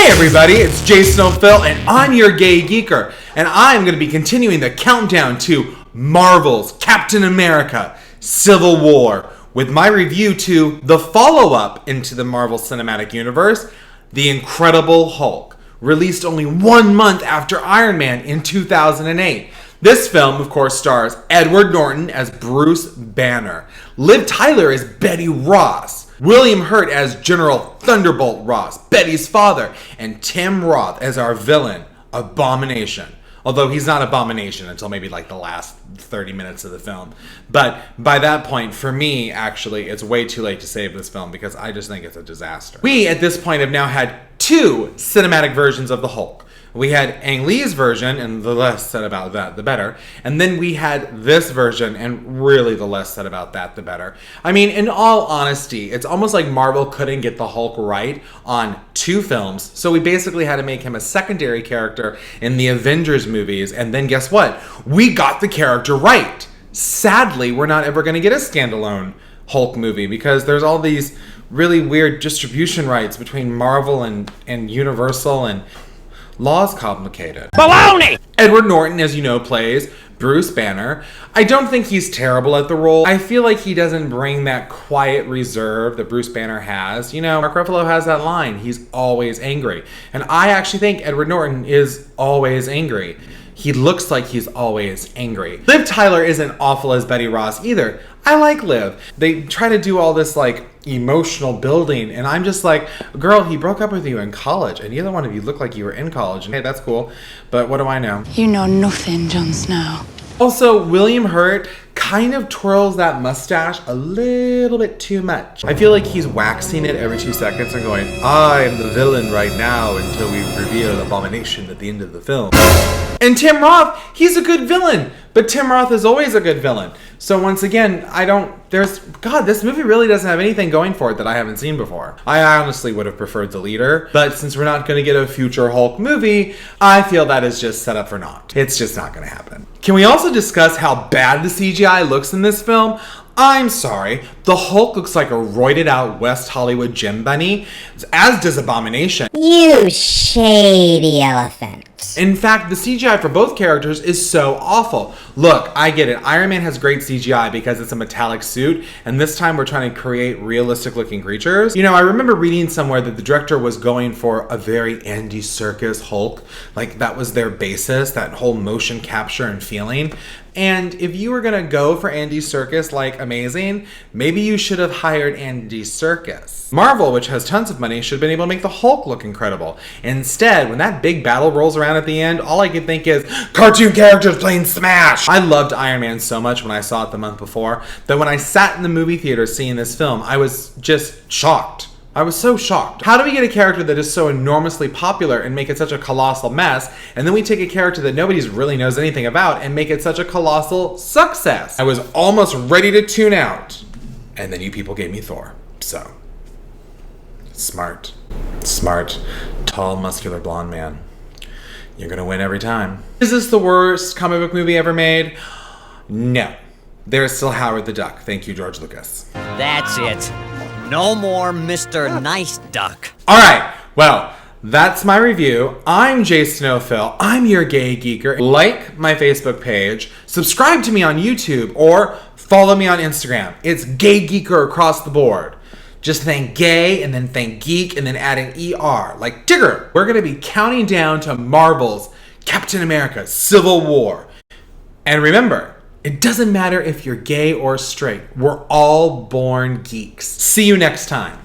Hey everybody, it's Jason O'Phil, and I'm your gay geeker, and I'm going to be continuing the countdown to Marvel's Captain America Civil War with my review to the follow-up into the Marvel Cinematic Universe, The Incredible Hulk, released only 1 month after Iron Man in 2008. This film, of course, stars Edward Norton as Bruce Banner, Liv Tyler as Betty Ross, William Hurt as General Thunderbolt Ross, Betty's father, and Tim Roth as our villain, Abomination. Although he's not Abomination until maybe like the last 30 minutes of the film. But by that point, for me, actually, it's way too late to save this film because I just think it's a disaster. We, at this point, have now had 2 cinematic versions of the Hulk. We had Ang Lee's version, and the less said about that, the better. And then we had this version, and really the less said about that, the better. I mean, in all honesty, it's almost like Marvel couldn't get the Hulk right on 2 films, so we basically had to make him a secondary character in the Avengers movies, and then guess what? We got the character right. Sadly, we're not ever going to get a standalone Hulk movie because there's all these really weird distribution rights between Marvel and Universal, and law's complicated. Baloney! Edward Norton, as you know, plays Bruce Banner. I don't think he's terrible at the role. I feel like he doesn't bring that quiet reserve that Bruce Banner has. You know, Mark Ruffalo has that line, he's always angry. And I actually think Edward Norton is always angry. He looks like he's always angry. Liv Tyler isn't awful as Betty Ross either. I like Liv. They try to do all this like emotional building, and I'm just like, girl, he broke up with you in college, and neither one of you looked like you were in college. And hey, that's cool, but what do I know? You know nothing, Jon Snow. Also, William Hurt kind of twirls that mustache a little bit too much. I feel like he's waxing it every 2 seconds and going, I am the villain right now until we reveal Abomination at the end of the film. And Tim Roth, he's a good villain, but Tim Roth is always a good villain. So once again, this movie really doesn't have anything going for it that I haven't seen before. I honestly would have preferred the leader, but since we're not going to get a future Hulk movie, I feel that is just set up for naught. It's just not going to happen. Can we also discuss how bad the CGI looks in this film? I'm sorry, the Hulk looks like a roided out West Hollywood gym bunny, as does Abomination. You shady elephant. In fact, the CGI for both characters is so awful. Look, I get it. Iron Man has great CGI because it's a metallic suit, and this time we're trying to create realistic looking creatures. You know, I remember reading somewhere that the director was going for a very Andy Serkis Hulk. Like, that was their basis, that whole motion capture and feeling. And if you were gonna go for Andy Serkis like amazing, maybe you should have hired Andy Serkis. Marvel, which has tons of money, should have been able to make the Hulk look incredible. Instead, when that big battle rolls around at the end, all I can think is cartoon characters playing Smash. I loved Iron Man so much when I saw it the month before that when I sat in the movie theater seeing this film, I was just shocked. I was so shocked. How do we get a character that is so enormously popular and make it such a colossal mess, and then we take a character that nobody really knows anything about and make it such a colossal success? I was almost ready to tune out, and then you people gave me Thor. So, smart, tall, muscular, blonde man. You're gonna win every time. Is this the worst comic book movie ever made? No. There's still Howard the Duck. Thank you, George Lucas. That's it. No more Mr. Nice Duck. All right, well, that's my review. I'm Jason O'Phil. I'm your gay geeker. Like my Facebook page, subscribe to me on YouTube, or follow me on Instagram. It's Gay Geeker across the board. Just think gay, and then think geek, and then add an ER, like Tigger. We're gonna be counting down to Marvel's Captain America Civil War. And remember, it doesn't matter if you're gay or straight. We're all born geeks. See you next time.